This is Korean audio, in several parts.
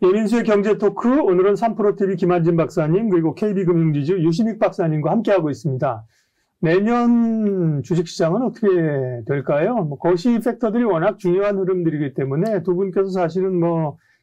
예민수의 경제 토크, 오늘은 3프로TV 김한진 박사님, 그리고 KB금융지주 유시믹 박사님과 함께하고 있습니다. 내년 주식시장은 어떻게 될까요? 거시 팩터들이 워낙 중요한 흐름들이기 때문에 두 분께서 사실은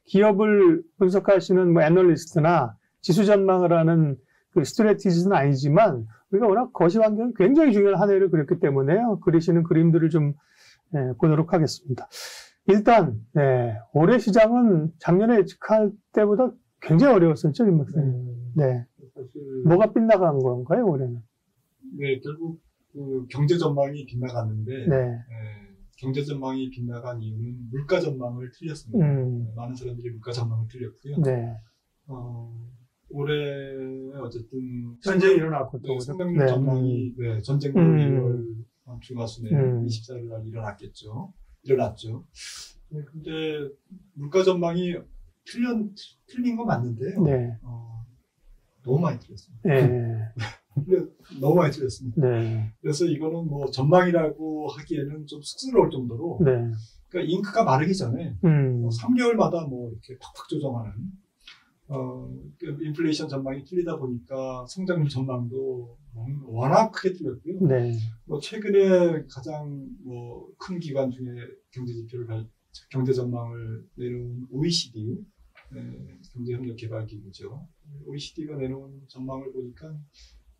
기업을 분석하시는 애널리스트나 지수 전망을 하는 그 스트래티지는 아니지만 우리가 워낙 거시 환경이 굉장히 중요한 한 해를 그렸기 때문에요. 그리시는 그림들을 좀 보도록 하겠습니다. 일단 올해 시장은 작년에 예측할 때보다 굉장히 어려웠었죠, 김 박사님. 네. 사실 뭐가 빗나간 건가요, 올해는? 네, 결국 그 경제 전망이 빗나갔는데 네. 경제 전망이 빗나간 이유는 물가 전망을 틀렸습니다. 많은 사람들이 물가 전망을 틀렸고요. 네. 올해 어쨌든 전쟁이 일어났고 또 성장률 전망이 전쟁도 1월 중하순에 24일 날 일어났죠. 근데 물가 전망이 틀린 건 맞는데요. 네. 너무 많이 틀렸습니다. 네. 너무 많이 틀렸습니다. 네. 그래서 이거는 전망이라고 하기에는 좀 쑥스러울 정도로, 네. 그러니까 잉크가 마르기 전에 3개월마다 이렇게 팍팍 조정하는, 인플레이션 전망이 틀리다 보니까 성장률 전망도 워낙 크게 틀렸고요. 네. 최근에 가장 큰 기관 중에 경제 전망을 내놓은 OECD, 경제협력개발기구죠. OECD가 내놓은 전망을 보니까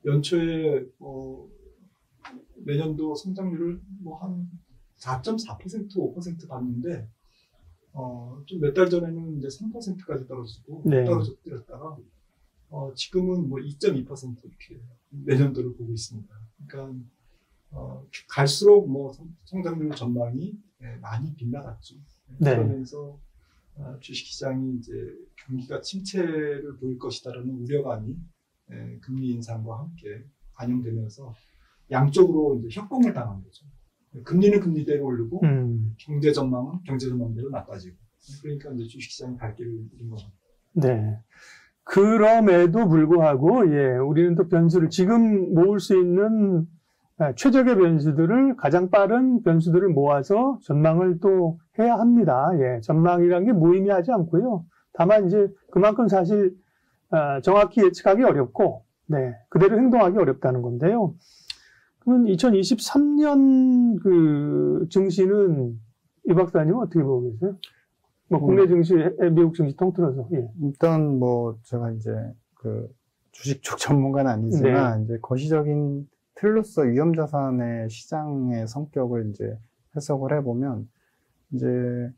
연초에 내년도 성장률을 한 4.4%, 5% 봤는데 좀 몇 달 전에는 이제 3%까지 떨어지고 떨어졌다가 지금은 2.2% 이렇게 내년도를 보고 있습니다. 그러니까 갈수록 성장률 전망이 많이 빗나갔죠. 네. 그러면서 주식시장이 이제 경기가 침체를 보일 것이다라는 우려감이 금리 인상과 함께 반영되면서 양쪽으로 이제 협공을 당한 거죠. 금리는 금리대로 오르고 경제 전망은 경제 전망대로 나빠지고, 그러니까 이제 주식시장이 갈 길을 잃은 거죠. 네. 그럼에도 불구하고 우리는 또 변수를 지금 모을 수 있는 최적의 변수들을, 가장 빠른 변수들을 모아서 전망을 또 해야 합니다. 전망이란 게 무의미하지 않고요. 다만 이제 그만큼 사실 정확히 예측하기 어렵고, 그대로 행동하기 어렵다는 건데요. 그러면 2023년 그 증시는 이 박사님은 어떻게 보고 계세요? 국내 증시, 미국 증시 통틀어서. 일단 제가 이제 주식 쪽 전문가는 아니지만 이제 거시적인 틀로서 위험자산의 시장의 성격을 이제 해석을 해보면, 이제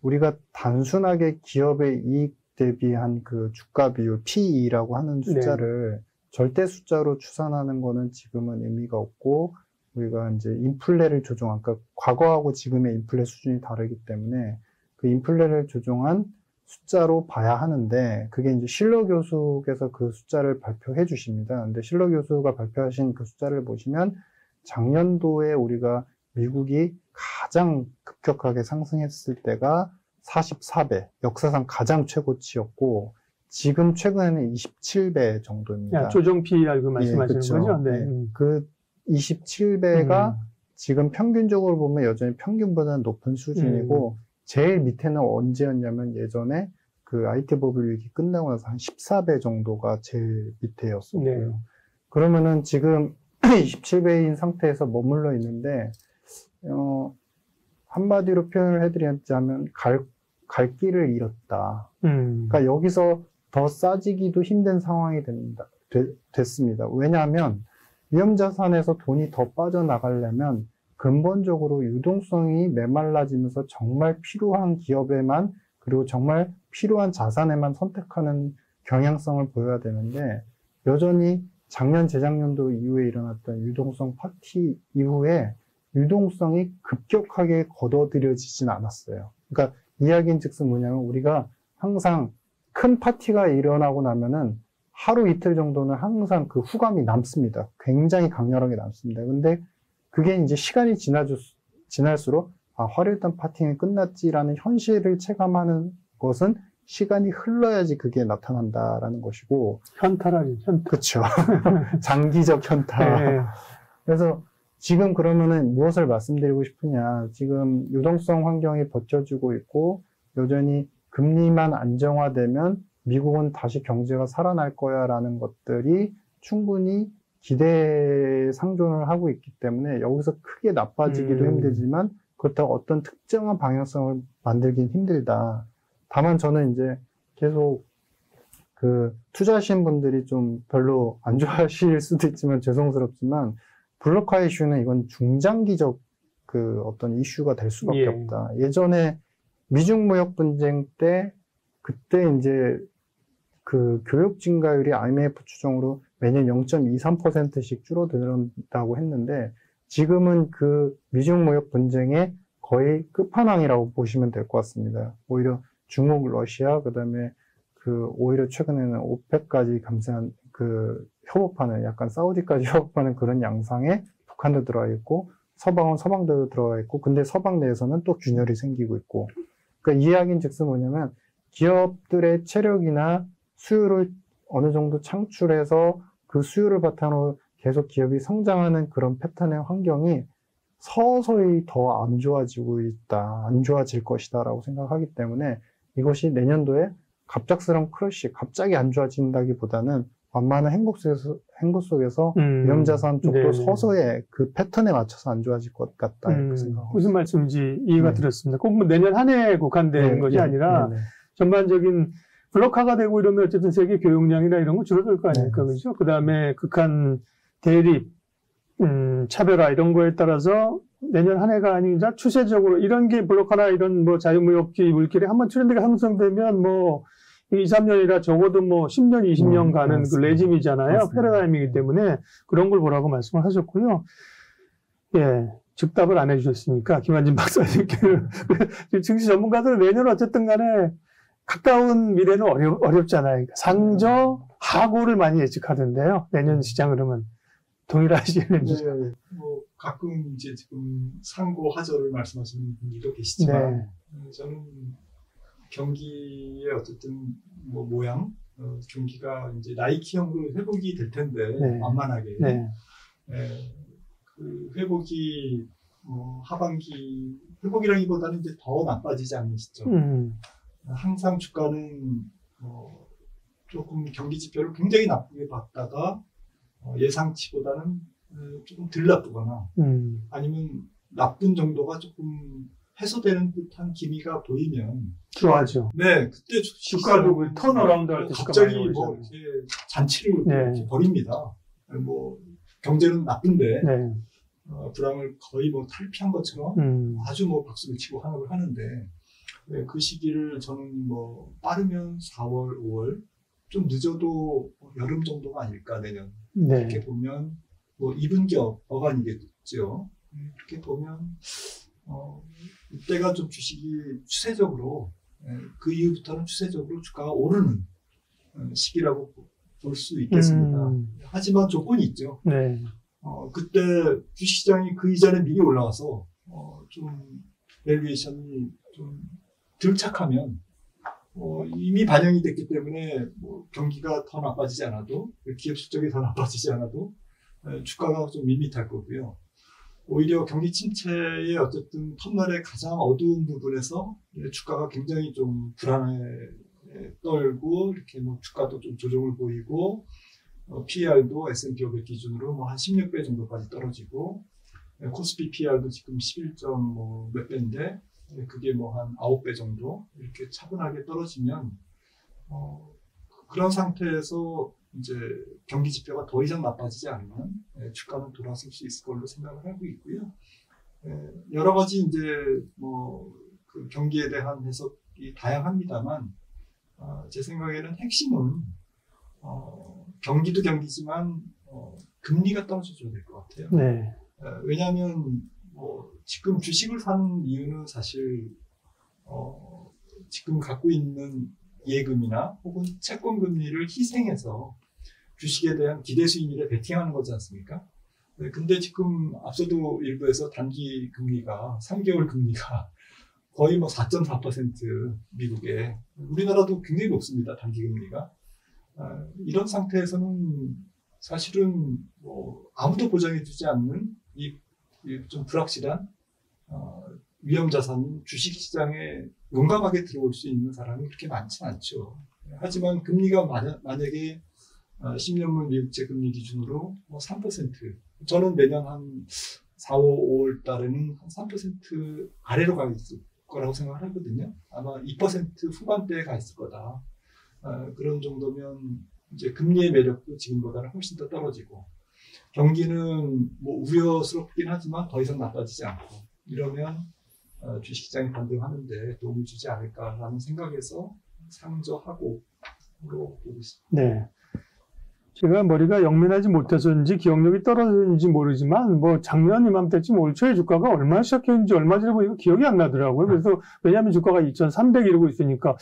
우리가 단순하게 기업의 이익 대비한 그 주가 비율 PE라고 하는 숫자를 절대 숫자로 추산하는 거는 지금은 의미가 없고, 우리가 이제 인플레를 조정한, 그러니까 과거하고 지금의 인플레 수준이 다르기 때문에 그 인플레를 조정한 숫자로 봐야 하는데, 그게 이제 실러 교수께서 그 숫자를 발표해 주십니다. 근데 실러 교수가 발표하신 그 숫자를 보시면 작년도에 우리가 미국이 가장 급격하게 상승했을 때가 44배, 역사상 가장 최고치였고, 지금 최근에는 27배 정도입니다. 조정 PE라고 말씀하시는 거죠? 그 27배가 지금 평균적으로 보면 여전히 평균보다는 높은 수준이고, 제일 밑에는 언제였냐면 예전에 그 IT 버블 위기 끝나고 나서 한 14배 정도가 제일 밑에였었고요. 그러면은 지금 27배인 상태에서 머물러 있는데, 한마디로 표현을 해드리자면 갈 길을 잃었다. 그러니까 여기서 더 싸지기도 힘든 상황이 됐습니다. 왜냐하면 위험자산에서 돈이 더 빠져나가려면 근본적으로 유동성이 메말라지면서 정말 필요한 기업에만, 그리고 정말 필요한 자산에만 선택하는 경향성을 보여야 되는데, 여전히 작년, 재작년도 이후에 일어났던 유동성 파티 이후에 유동성이 급격하게 걷어들여지진 않았어요. 그러니까 이야기인 즉슨 뭐냐면, 우리가 항상 큰 파티가 일어나고 나면은 하루 이틀 정도는 항상 그 후감이 남습니다. 굉장히 강렬하게 남습니다. 근데 그게 이제 시간이 지날수록 화려했던 파티는 끝났지라는 현실을 체감하는 것은 시간이 흘러야지 그게 나타난다라는 것이고. 현타라니, 현타. 그렇죠. 장기적 현타. 그래서 지금 그러면은 무엇을 말씀드리고 싶으냐. 지금 유동성 환경이 버텨주고 있고, 여전히 금리만 안정화되면 미국은 다시 경제가 살아날 거야라는 것들이 충분히 기대 상존을 하고 있기 때문에 여기서 크게 나빠지기도 힘들지만 그렇다고 어떤 특정한 방향성을 만들긴 힘들다. 다만 저는 이제 계속 그 투자하신 분들이 좀 별로 안 좋아하실 수도 있지만 죄송스럽지만 블록화 이슈는 이건 중장기적 그 어떤 이슈가 될 수밖에 예. 없다. 예전에 미중 무역 분쟁 때 그때 이제 그 교육 증가율이 IMF 추정으로 매년 0.23%씩 줄어든다고 했는데 지금은 그 미중 무역 분쟁의 거의 끝판왕이라고 보시면 될 것 같습니다. 오히려 중국, 러시아, 그다음에 그 오히려 최근에는 오펙까지 감세한 그 협업하는 약간 사우디까지 협업하는 그런 양상에 북한도 들어가 있고 서방은 서방대로 들어가 있고 근데 서방 내에서는 또 균열이 생기고 있고 그러니까 이 이야기인즉슨 뭐냐면 기업들의 체력이나 수요를 어느 정도 창출해서 그 수요를 바탕으로 계속 기업이 성장하는 그런 패턴의 환경이 서서히 더 안 좋아지고 있다, 안 좋아질 것이다라고 생각하기 때문에 이것이 내년도에 갑작스러운 크러쉬, 갑자기 안 좋아진다기보다는 완만한 행복 속에서 위험자산 쪽도 네네. 서서히 그 패턴에 맞춰서 안 좋아질 것 같다 이렇게 생각합니다. 무슨 말씀인지 이해가 네. 들었습니다. 꼭 뭐 내년 한 해에 국한된 것이 아니라 전반적인 블록화가 되고 이러면 어쨌든 세계 교역량이나 이런 거 줄어들 거 아닙니까? 네. 그죠? 그 다음에 극한 대립, 차별화 이런 거에 따라서 내년 한 해가 아니라 추세적으로 이런 게 블록화나 이런 뭐 자유무역주의 물길에 한번 트렌드가 형성되면 뭐 2, 3년이라 적어도 뭐 10년, 20년 가는 그 맞습니다. 레짐이잖아요. 맞습니다. 패러다임이기 때문에 그런 걸 보라고 말씀을 하셨고요. 예. 즉답을 안 해주셨으니까 김한진 박사님께는 증시 전문가들은 내년 어쨌든 간에 가까운 미래는 어렵잖아요. 그러니까 상저 하고를 많이 예측하던데요. 내년 시장 흐름은 동일하시는지. 네, 뭐 가끔 이제 지금 상고 하저를 말씀하시는 분들도 계시지만 네. 저는 경기의 어쨌든 뭐 모양, 경기가 이제 나이키형으로 회복이 될 텐데 네. 만만하게 네. 그 회복이 하반기 회복이라기보다는 이제 더 나빠지지 않는 시점. 항상 주가는 조금 경기 지표를 굉장히 나쁘게 봤다가 예상치보다는 조금 덜 나쁘거나 아니면 나쁜 정도가 조금 해소되는 듯한 기미가 보이면 좋아하죠. 네, 그때 주가도 그 턴어라운드 할 때 갑자기 뭐 이렇게 잔치를 네. 이렇게 벌입니다. 뭐 경제는 나쁜데 네. 불황을 거의 뭐 탈피한 것처럼 아주 뭐 박수를 치고 환호를 하는데 네, 그 시기를 저는 뭐 빠르면 4월, 5월 좀 늦어도 여름 정도가 아닐까 내년. 네. 이렇게 보면 뭐 2분기 어간이겠죠. 이렇게 보면 이때가 좀 주식이 추세적으로 그 이후부터는 추세적으로 주가가 오르는 시기라고 볼 수 있겠습니다. 하지만 조건이 있죠. 네. 그때 주식시장이 그 이전에 미리 올라와서 좀 밸류에이션이 좀 덜 착하면 이미 반영이 됐기 때문에 뭐 경기가 더 나빠지지 않아도 기업 실적이 더 나빠지지 않아도 주가가 좀 밋밋할 거고요. 오히려 경기 침체의 어쨌든 터널의 가장 어두운 부분에서 주가가 굉장히 좀 불안에 떨고 이렇게 뭐 주가도 좀 조정을 보이고 PER도 S&P 500 기준으로 뭐 한 16배 정도까지 떨어지고 코스피 PER도 지금 11점 뭐 몇 배인데 그게 뭐 한 9배 정도 이렇게 차분하게 떨어지면 그런 상태에서 이제 경기 지표가 더 이상 나빠지지 않으면 주가는 돌아설 수 있을 걸로 생각을 하고 있고요. 여러 가지 이제 뭐 그 경기에 대한 해석이 다양합니다만 제 생각에는 핵심은 경기도 경기지만 금리가 떨어져줘야 될 것 같아요. 네. 왜냐하면 지금 주식을 사는 이유는 사실 지금 갖고 있는 예금이나 혹은 채권 금리를 희생해서 주식에 대한 기대 수익률에 베팅하는 거지 않습니까? 네, 근데 지금 앞서도 일부에서 단기 금리가 3개월 금리가 거의 뭐 4.4% 미국에 우리나라도 굉장히 높습니다. 단기 금리가 이런 상태에서는 사실은 뭐 아무도 보장해주지 않는 이 좀 불확실한 위험자산 주식시장에 용감하게 들어올 수 있는 사람이 그렇게 많지는 않죠. 하지만 금리가 만약에 10년물 미국채 금리 기준으로 뭐 3%, 저는 내년 한 4, 5월 달에는 한 3% 아래로 가 있을 거라고 생각을 하거든요. 아마 2% 후반대에 가 있을 거다. 그런 정도면 이제 금리의 매력도 지금보다는 훨씬 더 떨어지고, 경기는 뭐 우려스럽긴 하지만 더 이상 나빠지지 않고, 이러면 주식시장이 반등하는데 도움을 주지 않을까라는 생각에서 상저하고로 보고 있습니다. 네. 제가 머리가 영민하지 못해서인지 기억력이 떨어졌는지 모르지만 뭐 작년 이맘때쯤 올 초에 주가가 얼마 시작했는지 얼마 전에 보니까 기억이 안 나더라고요. 그래서 왜냐하면 주가가 2,300 이러고 있으니까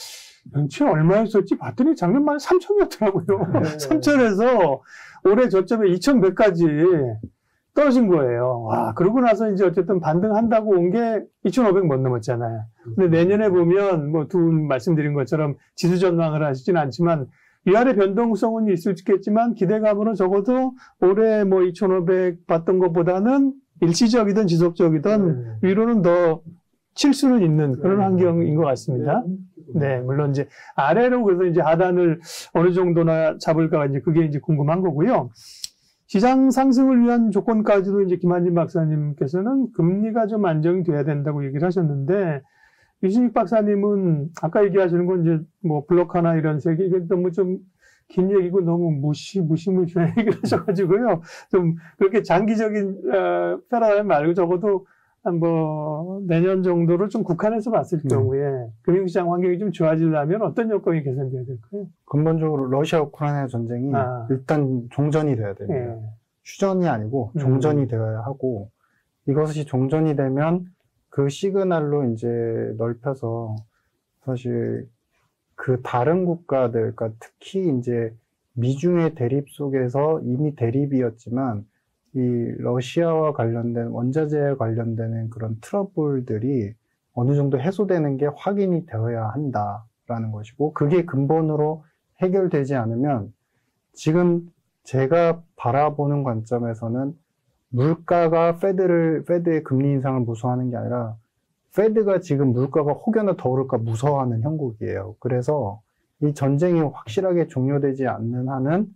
연초에 얼마였었지 봤더니 작년 말에 3,000이었더라고요. 네. 3,000에서 올해 저점에 2,100까지 떨어진 거예요. 와, 그러고 나서 이제 어쨌든 반등한다고 온 게 2,500 못 넘었잖아요. 근데 내년에 보면 뭐 두 분 말씀드린 것처럼 지수 전망을 하시진 않지만 위아래 변동성은 있을 수 있겠지만 기대감으로 적어도 올해 뭐 2,500 봤던 것보다는 일시적이든 지속적이든 위로는 더 칠 수는 있는 그런 환경인 것 같습니다. 네, 물론 이제 아래로 그래서 이제 하단을 어느 정도나 잡을까 이제 그게 이제 궁금한 거고요. 시장 상승을 위한 조건까지도 이제 김한진 박사님께서는 금리가 좀 안정이 돼야 된다고 얘기를 하셨는데, 유신익 박사님은 아까 얘기하시는 건 이제 뭐 블록하나 이런 세계, 이게 너무 좀 긴 얘기고 너무 무시무시한 얘기를 하셔가지고요. 좀 그렇게 장기적인, 패러다임 말고 적어도 한 뭐 내년 정도를 좀 국한해서 봤을 경우에 금융시장 환경이 좀 좋아지려면 어떤 여건이 개선돼야 될까요? 근본적으로 러시아 우크라이나 전쟁이 일단 종전이 돼야 됩니다. 예. 휴전이 아니고 종전이 되어야 하고, 이것이 종전이 되면 그 시그널로 이제 넓혀서 사실 그 다른 국가들, 그러니까 특히 이제 미중의 대립 속에서 이미 대립이었지만 이 러시아와 관련된 원자재에 관련되는 그런 트러블들이 어느 정도 해소되는 게 확인이 되어야 한다라는 것이고, 그게 근본으로 해결되지 않으면 지금 제가 바라보는 관점에서는 물가가 페드의 금리 인상을 무서워하는 게 아니라 페드가 지금 물가가 혹여나 더 오를까 무서워하는 형국이에요. 그래서 이 전쟁이 확실하게 종료되지 않는 한은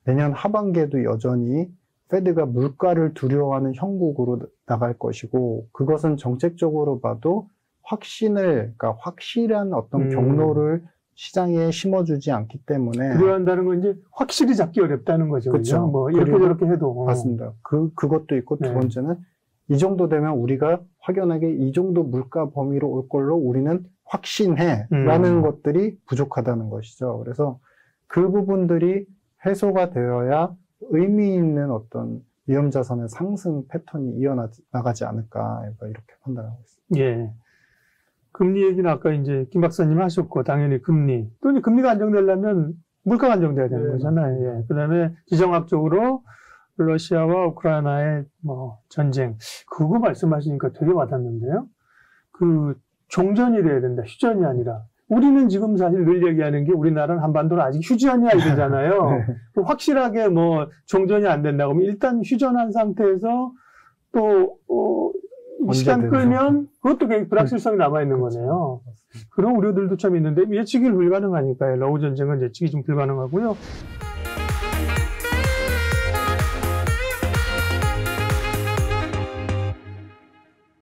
내년 하반기에도 여전히 페드가 물가를 두려워하는 형국으로 나갈 것이고, 그것은 정책적으로 봐도 그러니까 확실한 어떤 경로를 시장에 심어주지 않기 때문에. 두려워한다는 건 이제 확실히 잡기 어렵다는 거죠. 그렇죠. 뭐 이렇게 저렇게 해도. 맞습니다. 그것도 있고, 네. 두 번째는 이 정도 되면 우리가 확연하게 이 정도 물가 범위로 올 걸로 우리는 확신해 라는 것들이 부족하다는 것이죠. 그래서 그 부분들이 해소가 되어야 의미 있는 어떤 위험자산의 상승 패턴이 이어나가지 않을까 이렇게 판단하고 있습니다. 예. 금리 얘기는 아까 이제 김 박사님 하셨고, 당연히 금리. 또 이제 금리가 안정되려면 물가가 안정돼야 되는 거잖아요. 예. 그 다음에 지정학적으로 러시아와 우크라이나의 뭐 전쟁. 그거 말씀하시니까 되게 와닿는데요. 그 종전이 돼야 된다. 휴전이 아니라. 우리는 지금 사실 늘 얘기하는 게 우리나라는 한반도는 아직 휴전이야 이러잖아요. 네. 확실하게 뭐 종전이 안 된다고 하면 일단 휴전한 상태에서 또 시간 끌면 그것도 굉장히 불확실성이 남아있는 거네요. 그런 우려들도 참 있는데 예측이 불가능하니까요. 러우 전쟁은 예측이 좀 불가능하고요.